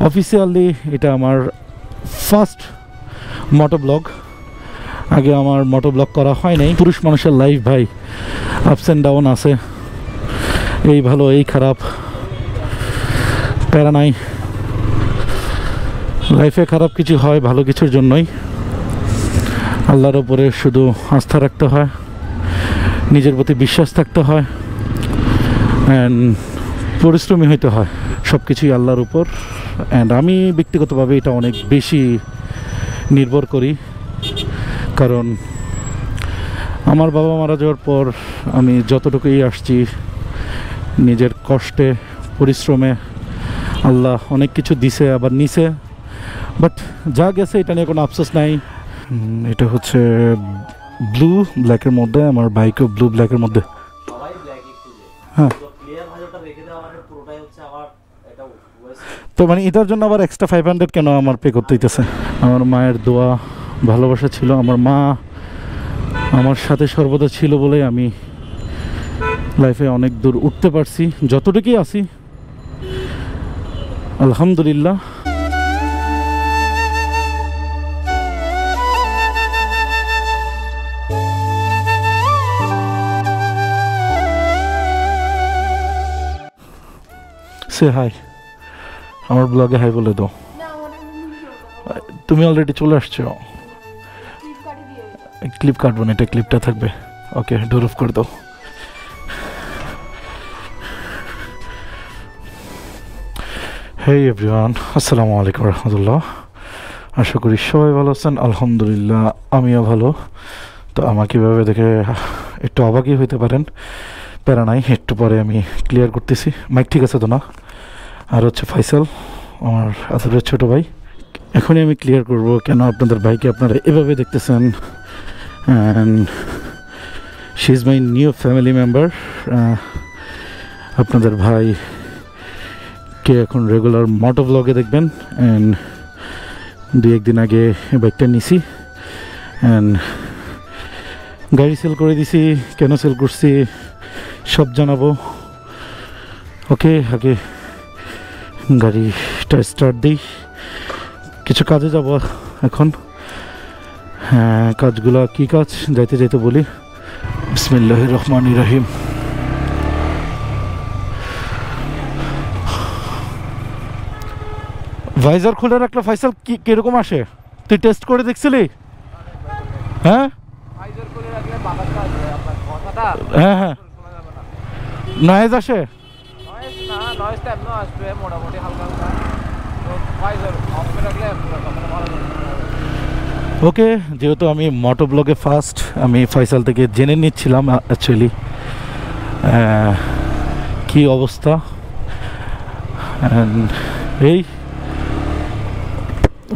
Officially এটা আমার first motoblog. আগে আমার মোটোব্লগ করা হয় নাই। পুরুষ মানুষের লাইফ ভাই, আপস অ্যান্ড ডাউন আছে, এই ভালো এই খারাপ, প্যারা নাই। লাইফে খারাপ কিছু হয় ভালো কিছুর জন্যই। আল্লাহর ওপরে শুধু আস্থা রাখতে হয়, নিজের প্রতি বিশ্বাস থাকতে হয়, অ্যান্ড পরিশ্রমী হইতে হয়। সব কিছুই আল্লাহর উপর। অ্যান্ড আমি ব্যক্তিগতভাবে এটা অনেক বেশি নির্ভর করি, কারণ আমার বাবা মারা যাওয়ার পর আমি যতটুকুই আসছি নিজের কষ্টে পরিশ্রমে। আল্লাহ অনেক কিছু দিছে আবার নিছে, বাট যা গেছে এটা নিয়ে কোনো আফসোস নাই। এটা হচ্ছে ব্লু ব্ল্যাকের মধ্যে, আমার বাইকও ব্লু ব্ল্যাকের মধ্যে। হ্যাঁ, তো মানে এটার জন্য আবার এক্সট্রা 500 কেন আমার পে করতে হইতেছে? আমার মায়ের দোয়া ভালোবাসা ছিল, আমার মা আমার সাথে সর্বদা ছিল বলে আমি লাইফে অনেক দূর উঠতে পারছি, যতটুকুই আছি আলহামদুলিল্লাহ। সে হাই, আমার ব্লগে হাই বলে দাও। তুমি অলরেডি চলে আসছো। ক্লিপ কাটবো না, এটা ক্লিপটা থাকবে। ওকে, ডোর অফ করে দাও। হেই এভরিওয়ান, আসসালামু আলাইকুম রহমতুল্লাহ। আশা করি সবাই ভালো আছেন। আলহামদুলিল্লাহ আমিও ভালো। তো আমাকে এভাবে দেখে একটু অবাকই হইতে পারেন, প্যারা নাই, একটু পরে আমি ক্লিয়ার করতেছি। মাইক ঠিক আছে তো না? আর হচ্ছে ফাইসাল, আমার আদরের ছোটো ভাই। এখনই আমি ক্লিয়ার করব কেন আপনাদের ভাইকে আপনারা এভাবে দেখতেছেন। And she is my new family member. আপনাদের ভাইকে এখন রেগুলার মোটো ব্লগে দেখবেন। অ্যান্ড দু একদিন আগে বাইকটা নিছি, অ্যান্ড গাড়ি সেল করে দিছি। কেন সেল করছি সব জানাবো। ওকে, আগে গাড়িটা স্টার্ট দিই। কিছু কাজে যাব এখন। হ্যাঁ, কাজগুলো কী কাজ যাইতে যাইতে বলি। বিসমিল্লাহির রহমানির রহিম। ভাইজার খুলে রাখলে ফাইসাল কি কিরকম আসে? তুই টেস্ট করে দেখছিলি? হ্যাঁ হ্যাঁ হ্যাঁ, নয়েজ আসে? ওকে, যেহেতু আমি মোটো ব্লগে ফার্স্ট, আমি ফয়সাল থেকে জেনে নিচ্ছিলাম অ্যাকচুয়ালি কি অবস্থা। এই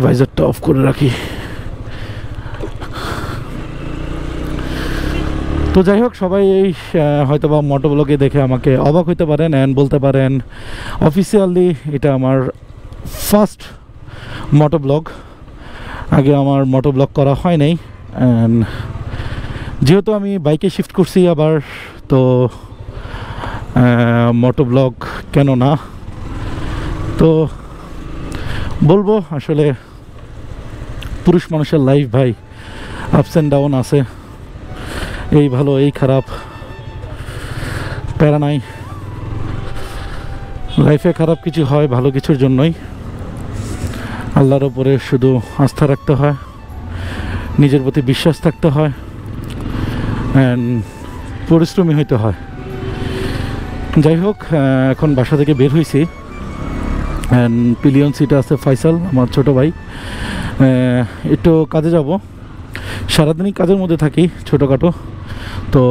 ভাইজারটা অফ করে রাখি। তো যাই হোক, সবাই এই হয়তো বা মোটো ব্লগে দেখে আমাকে অবাক হইতে পারেন অ্যান্ড বলতে পারেন অফিসিয়ালি এটা আমার ফার্স্ট মোটো ব্লগ। আগে আমার মোটো ব্লগ করা হয় নাই। অ্যান্ড যেহেতু আমি বাইকে শিফট করছি আবার, তো মোটো ব্লগ কেন না। তো বলবো আসলে পুরুষ মানুষের লাইফ ভাই, আপস অ্যান্ড ডাউন আছে, এই ভালো এই খারাপ, প্যারা নাই। লাইফে খারাপ কিছু হয় ভালো কিছুর জন্যই। আল্লাহর ওপরে শুধু আস্থা রাখতে হয়, নিজের প্রতি বিশ্বাস থাকতে হয়, অ্যান্ড পরিশ্রমী হইতে হয়। যাই হোক, এখন বাসা থেকে বের হয়েছি। অ্যান্ড পিলিয়ন সিটে আছে ফয়সাল, আমার ছোটো ভাই। একটু কাজে যাব, সারাদিনই কাজের মধ্যে থাকি ছোটোখাটো, তো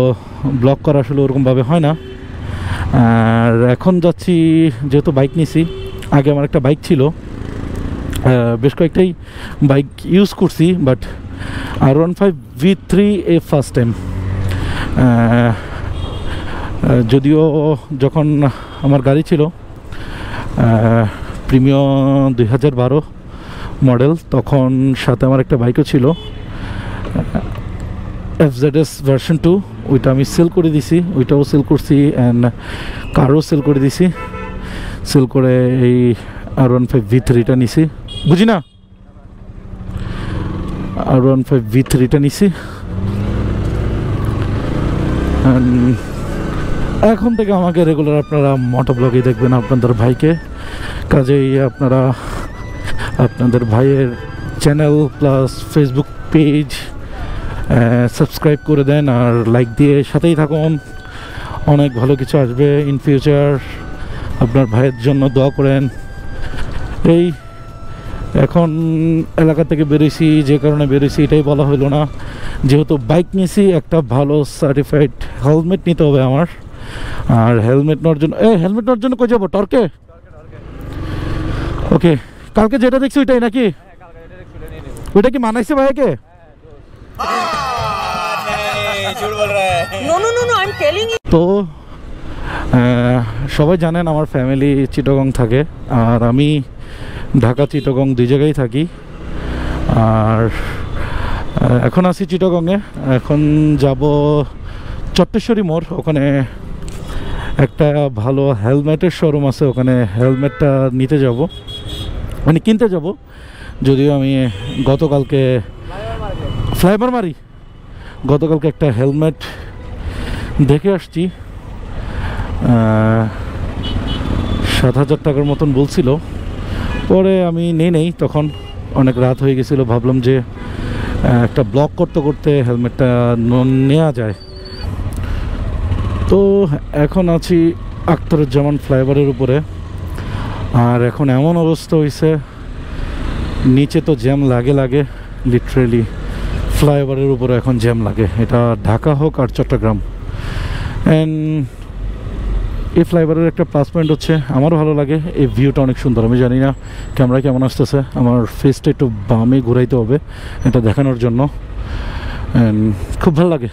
ব্লগ করা আসলে ওরকমভাবে হয় না। আর এখন যাচ্ছি, যেহেতু বাইক নিছি, আগে আমার একটা বাইক ছিল, বেশ কয়েকটাই বাইক ইউজ করছি, but R15 V3 A first time. যদিও যখন আমার গাড়ি ছিল প্রিমিও 2012 মডেল, তখন সাথে আমার একটা বাইকও ছিল FZS ভার্সন 2, ওইটা আমি সেল করে দিছি, ওইটাও সেল করছি, অ্যান্ড কারও সেল করে দিছি। সেল করে এই R15 V3টা নিছি, বুঝি না, R15 V3টা নিছি। এখন থেকে আমাকে রেগুলার আপনারা মোটোব্লগে দেখবেন আপনাদের ভাইকে, কাজেই আপনারা আপনাদের ভাইয়ের channel plus Facebook page subscribe করে দেন আর লাইক দিয়ে সাথেই থাকুন। অনেক ভালো কিছু আসবে ইন ফিউচার, আপনার ভাইয়ের জন্য দোয়া করেন। এই এখন এলাকা থেকে বেরিয়েছি, যে কারণে বেরিয়েছি এটাই বলা হলো না। যেহেতু বাইক নিয়েছি, একটা ভালো সার্টিফাইড হেলমেট নিতে হবে আমার। আর হেলমেট নেওয়ার জন্য হেলমেট নেওয়ার জন্য কই যাবো? টর্কে? ওকে, কালকে যেটা দেখছি ওইটাই নাকি? ওইটা কি মানাইছে ভাইকে? তো সবাই জানেন আমার ফ্যামিলি চিটাগং থাকে, আর আমি ঢাকা চিটাগং দুই জায়গায় থাকি। আর এখন আছি চিটাগংয়ে, এখন যাব চট্টেশ্বরী মোড়, ওখানে একটা ভালো হেলমেটের শোরুম আছে, ওখানে হেলমেটটা নিতে যাব, মানে কিনতে যাব। যদিও আমি গতকালকে ফ্লাইওভার মারি, গতকালকে একটা হেলমেট দেখে আসছি, 7,000 টাকার মতন বলছিল। পরে আমি নেই, তখন অনেক রাত হয়ে গেছিলো, ভাবলাম যে একটা ব্লগ করতে করতে হেলমেটটা নেওয়া যায়। তো এখন আছি আখতারুজ্জামান ফ্লাইওভারের উপরে, আর এখন এমন অবস্থা হয়েছে, নিচে তো জ্যাম লাগে লিটারেলি, ফ্লাইওভারের উপরে এখন জ্যাম লাগে, এটা ঢাকা হোক আর চট্টগ্রাম। অ্যান্ড এই ফ্লাইওভারের একটা প্লাস পয়েন্ট হচ্ছে, আমারও ভালো লাগে, এই ভিউটা অনেক সুন্দর। আমি জানি না ক্যামেরা কেমন আসতেছে, আমার ফেসটা একটু বামে ঘুরাইতে হবে এটা দেখানোর জন্য। খুব ভালো লাগে,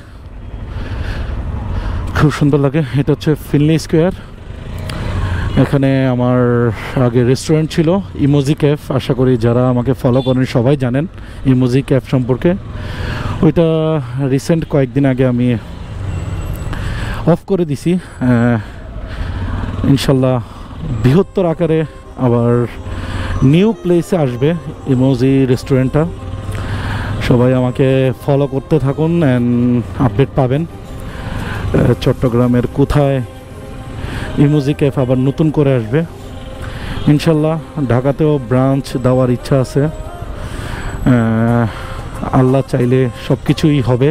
খুব সুন্দর লাগে। এটা হচ্ছে ফিনলি স্কোয়ার, এখানে আমার আগে রেস্টুরেন্ট ছিল ইমোজি ক্যাফ, আশা করি যারা আমাকে ফলো করেন সবাই জানেন ইমোজি ক্যাফ সম্পর্কে। ওইটা রিসেন্ট কয়েকদিন আগে আমি অফ করে দিছি। ইনশাল্লাহ বৃহত্তর আকারে আবার নিউ প্লেসে আসবে ইমোজি রেস্টুরেন্টটা। সবাই আমাকে ফলো করতে থাকুন অ্যান্ড আপডেট পাবেন চট্টগ্রামের কোথায় ইমোজি ক্যাফ আবার নতুন করে আসবে। ইনশাল্লাহ ঢাকাতেও ব্রাঞ্চ দেওয়ার ইচ্ছা আছে, আল্লাহ চাইলে সব কিছুই হবে,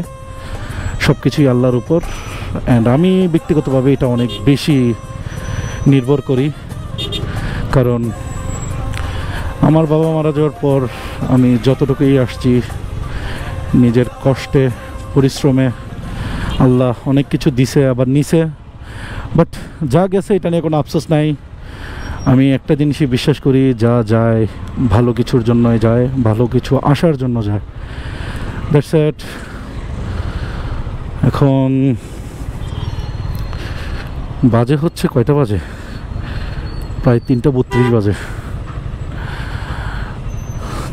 সব কিছুই আল্লাহর উপর। অ্যান্ড আমি ব্যক্তিগতভাবে এটা অনেক বেশি নির্ভর করি, কারণ আমার বাবা মারা যাওয়ার পর আমি যতটুকুই আসছি নিজের কষ্টে পরিশ্রমে, আল্লাহ অনেক কিছু দিছে আবার নিছে, বাট যা গেছে এটা নিয়ে কোনো আফসোস নাই। আমি একটা জিনিসই বিশ্বাস করি, যা যায় ভালো কিছুর জন্যই যায়, ভালো কিছু আসার জন্য যায়। That's it. এখন বাজে হচ্ছে কয়টা বাজে? প্রায় 3:32 বাজে।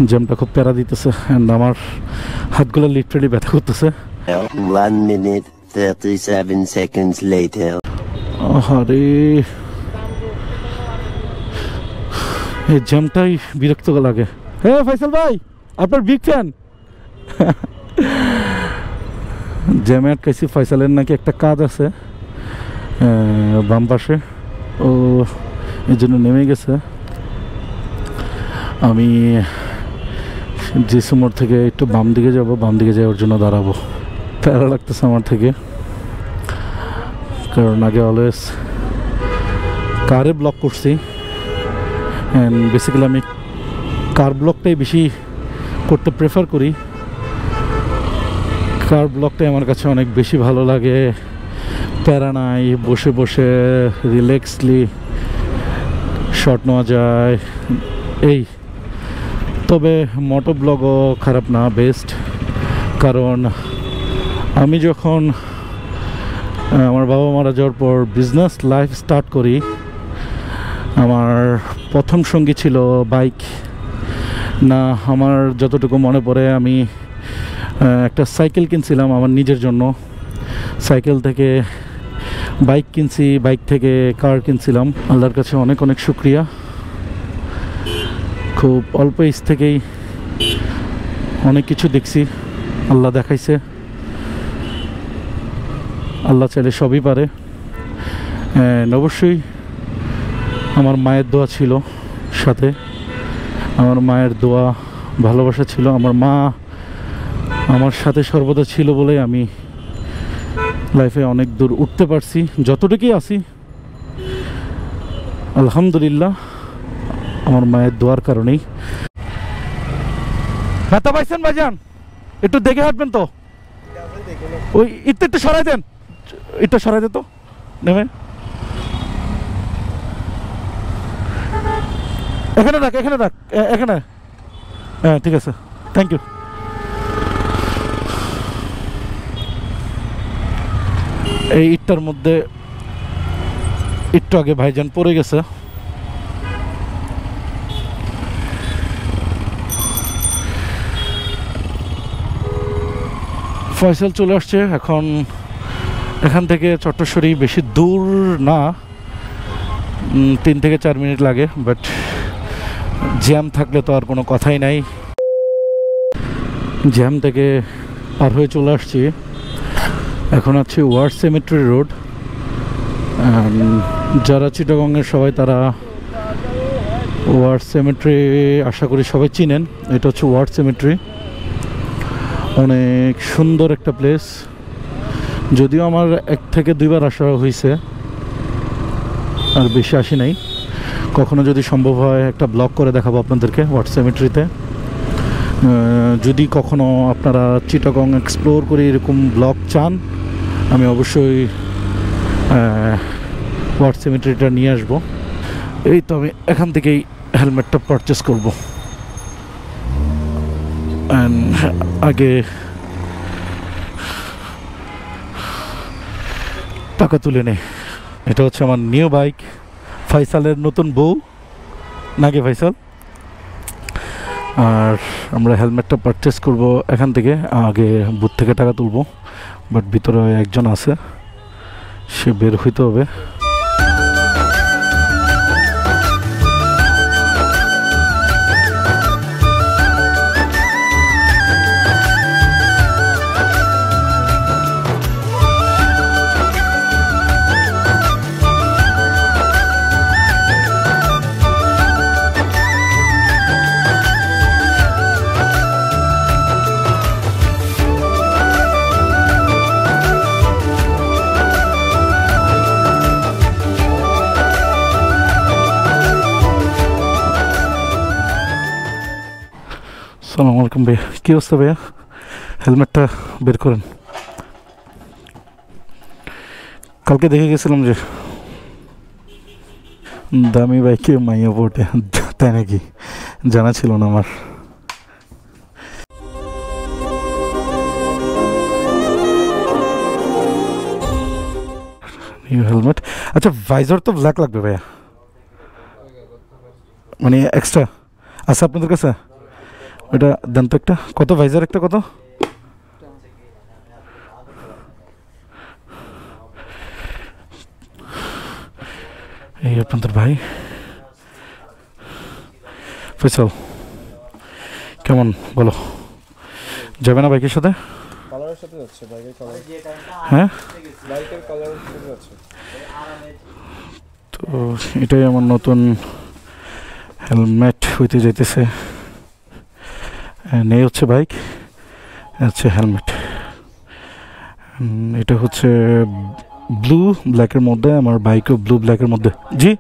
জ্যামটা খুব প্যারা দিতেছে, অ্যান্ড আমার হাতগুলো লিটারেলি ব্যথা করতেছে। 1 minute 37 seconds later. আরে এই জ্যামটাই বিরক্ত লাগে। হ্যাঁ ফয়সাল ভাই, আপনার বিগ ফ্যান। জ্যামে আটকাইছি, ফয়সালের নাকি একটা কাজ আছে বাম পাশে, ও এই জন্য নেমে গেছে। আমি যে মোড় থেকে একটু বাম দিকে যাব, বাম দিকে যাই, ওর জন্য দাঁড়াবো। প্যারা লাগতেছে আমার থেকে, কারণ আগে অলওয়েজ কারে ব্লক করছি, অ্যান্ড বেসিক্যালি আমি কার ব্লকটাই বেশি করতে প্রেফার করি। কার ব্লকটাই আমার কাছে অনেক বেশি ভালো লাগে, প্যারা নাই, বসে বসে রিল্যাক্সলি শট নেওয়া যায়। এই তবে মোটো ব্লগও খারাপ না, বেস্ট। কারণ আমি যখন আমার বাবা মারা যাওয়ার পর বিজনেস লাইফ স্টার্ট করি, আমার প্রথম সঙ্গী ছিল বাইক। না, আমার যতটুকু মনে পড়ে আমি একটা সাইকেল কিনছিলাম আমার নিজের জন্য, সাইকেল থেকে বাইক কিনছি, বাইক থেকে কার কিনছিলাম। আল্লাহর কাছে অনেক অনেক শুক্রিয়া। খুব অল্প এজ থেকেই অনেক কিছু দেখছি, আল্লাহ দেখাইছে। আল্লাহ চাইলে সবই পারে। অবশ্যই আমার মায়ের দোয়া ছিল সাথে, আমার মায়ের দোয়া ভালোবাসা ছিল। আমার মা আমার সাথে সর্বদা ছিল বলে আমি লাইফে অনেক দূর উঠতে পারছি, যতটুকুই আছি আলহামদুলিল্লাহ আমার মায়ের দোয়ার কারণেই। ব্যথা পাইছেন ভাইজান? একটু দেখে হাঁটবেন তো, ওই ইটটা একটু সরাই দেন, ইটটা সরাই দে তো নেমে। এখানে রাখ, এখানে রাখ, এখানে। হ্যাঁ ঠিক আছে, থ্যাংক ইউ। এই ইটটার মধ্যে একটু আগে ভাইজান পড়ে গেছে। ফয়সাল চলে আসছে এখন। এখান থেকে চট্টশ্বরী বেশি দূর না, 3 থেকে 4 মিনিট লাগে, বাট জ্যাম থাকলে তো আর কোনো কথাই নাই। জ্যাম থেকে পার হয়ে চলে আসছি, এখন আছে ওয়ার সেমেট্রি রোড। যারা চিটাগংয়ের সবাই তারা ওয়ার সেমেট্রি আশা করি সবাই চিনেন। এটা হচ্ছে ওয়ার সেমেট্রি, অনেক সুন্দর একটা প্লেস। যদিও আমার 1 থেকে 2 বার আসা হয়েছে, আর বেশি আসি নাই। কখনো যদি সম্ভব হয় একটা ব্লগ করে দেখাবো আপনাদেরকে ওয়ার সেমেট্রিতে। যদি কখনো আপনারা চিটাগং এক্সপ্লোর করে এরকম ব্লগ চান, আমি অবশ্যই ওয়ার সেমেট্রিটা নিয়ে আসবো। এই তো আমি এখান থেকেই হেলমেটটা পারচেস করব। আগে টাকা তুলে নে। এটা হচ্ছে আমার নিউ বাইক, ফয়সালের নতুন বউ নাকি ফয়সাল। আর আমরা হেলমেটটা পারচেস করব এখান থেকে। আগে বুথ থেকে টাকা তুলবো, বাট ভিতরে একজন আছে, সে বের হইতে হবে। আসসালামুয়ালাইকুম ভাইয়া, কী অবস্থা ভাইয়া? হেলমেটটা বের করেন। কালকে দেখে গেছিলাম যে দামি বাইকে মাইয়া পড়ে, তাই নাকি? জানা ছিল না আমার। New helmet. আচ্ছা, ভাইজার তো ব্ল্যাক লাগবে ভাইয়া, মানে এক্সট্রা আছে আপনাদের কাছে? ওটা দেন তো একটা। কত ভাইজার একটা কত? এই আপনাদের ভাই ফয়সাল, কেমন বলো? যাবে না বাইকের সাথে? কালারের সাথে যাচ্ছে, বাইকের কালার। হ্যাঁ, বাইকের কালারের সাথে যাচ্ছে। তো এটাই আমার নতুন হেলমেট হইতে যাইতেছে। নেই হচ্ছে বাইক, হচ্ছে হেলমেট। এটা হচ্ছে ব্লু ব্ল্যাকের মধ্যে, আমার বাইকও ব্লু ব্ল্যাকের মধ্যে। জি,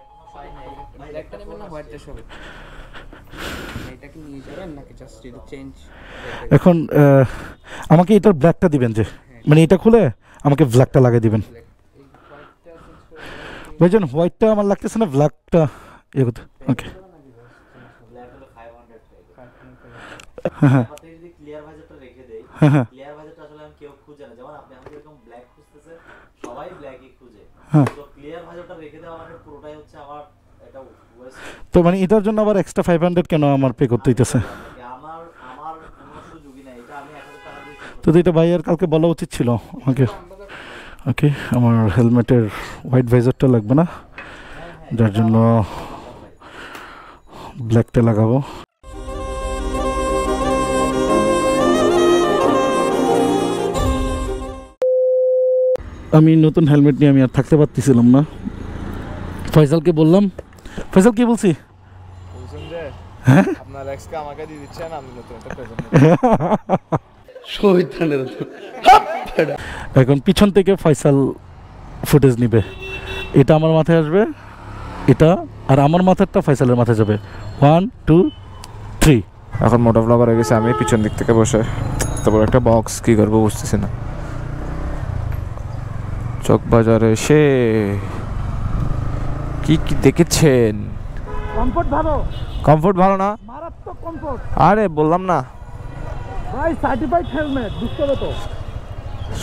এখন আমাকে এটার ব্ল্যাকটা দিবেন, যে মানে এটা খুলে আমাকে ব্ল্যাকটা লাগিয়ে দিবেন ভাইজান। হোয়াইটটা আমার লাগতেছে না, ব্ল্যাকটা ইয়ে করতে। ওকে, হ্যাঁ হ্যাঁ হ্যাঁ তো মানে এটার জন্য আবার এক্সট্রা 500 কেন আমার পে করতে হইতেছে? তো এটা ভাইয়ার কালকে বলা উচিত ছিল আমাকে। ওকে, আমার হেলমেটের হোয়াইট ভাইজারটা লাগবে না, যার জন্য ব্ল্যাকটা লাগাবো। আমি নতুন হেলমেট নিয়ে আমি আর থাকতে পারতেছিলাম না। ফয়সালকে বললাম, ফয়সাল কি বলছি, বলছেন যে হ্যাঁ আপনার এক্সকে আমাকে দিয়ে দিচ্ছেন, আমি নতুন একটা প্রেজেন্ট এখন পিছন থেকে ফয়সাল ফুটেজ নিবে, এটা আমার মাথায় আসবে, এটা আর আমার মাথারটা ফয়সালের মাথায় যাবে। 1 2 3। এখন মোটো ব্লগার হয়ে গেছে আমি, পিছন দিক থেকে বসে তারপর একটা বক্স কি করবো বুঝতেছি না। চকবাজারে এসে কি কি দেখেছেন? কমফোর্ট ভালো, কমফোর্ট ভালো না? মারাত্মক কমফোর্ট আরে বললাম না ভাই, সার্টিফাইড হেলমেট, বুঝতে হবে তো।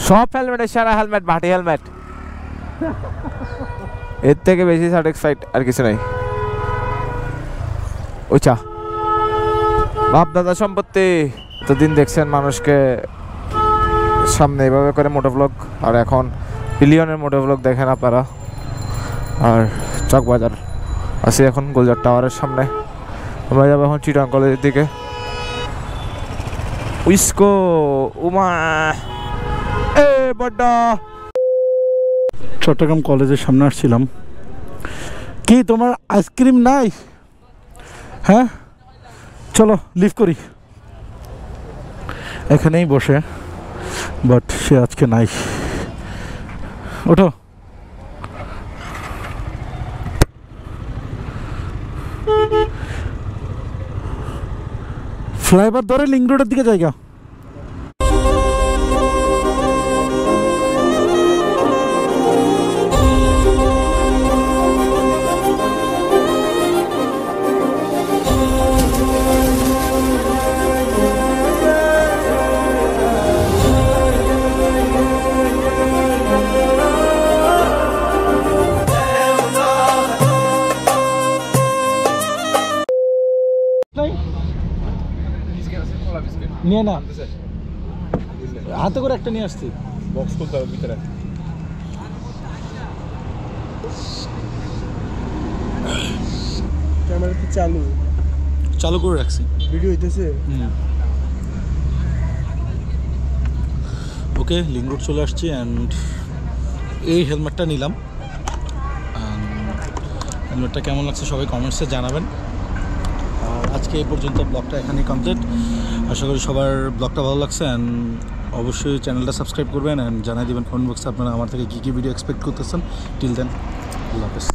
সব হেলমেটের সেরা হেলমেট ভাটি হেলমেট, এর থেকে বেশি স্যাটিসফাইড আর কিছু নাই। ওইটা বাপ দাদা সম্পত্তি, এতদিন দেখছেন মানুষকে সামনে এভাবে করে মোটোভ্লগ, আর এখন বিলিয়নের মোটোভ্লগ দেখেন আপনারা। আর চকবাজার আছি এখন গোলজার টাওয়ারের সামনে, আমরা যাবো এখন চিটাং কলেজের দিকে। উইস্কো উমা এ বড্ডা। চট্টগ্রাম কলেজের সামনে আসছিলাম। কি তোমার আইসক্রিম নাই? হ্যাঁ চলো লিভ করি, এখানেই বসে, বাট সে আজকে নাই। ওঠো। ফ্লাইওভার ধরে লিঙ্ক রোডের দিকে জায়গা। নিয়ে না, হাতে করে একটা নিয়ে আসছি। বক্স খুলতে হবে ভিতরে। ক্যামেরা কি চালু করে রাখছি, ভিডিও হইতেছে? ওকে, লিঙ্ক রোড চলে আসছি অ্যান্ড এই হেলমেটটা নিলাম। হেলমেটটা কেমন লাগছে সবাই কমেন্টসে জানাবেন। আর আজকে এই পর্যন্ত ব্লগটা এখানেই কমপ্লিট। আশা করি সবার ব্লগটা ভালো লাগছে অ্যান্ড অবশ্যই চ্যানেলটা সাবস্ক্রাইব করবেন অ্যান্ড জানাই দেবেন কমেন্ট বক্সে আপনারা আমার থেকে কী কী ভিডিও এক্সপেক্ট করতেছেন। টিল দেন, আল্লাহ হাফেজ।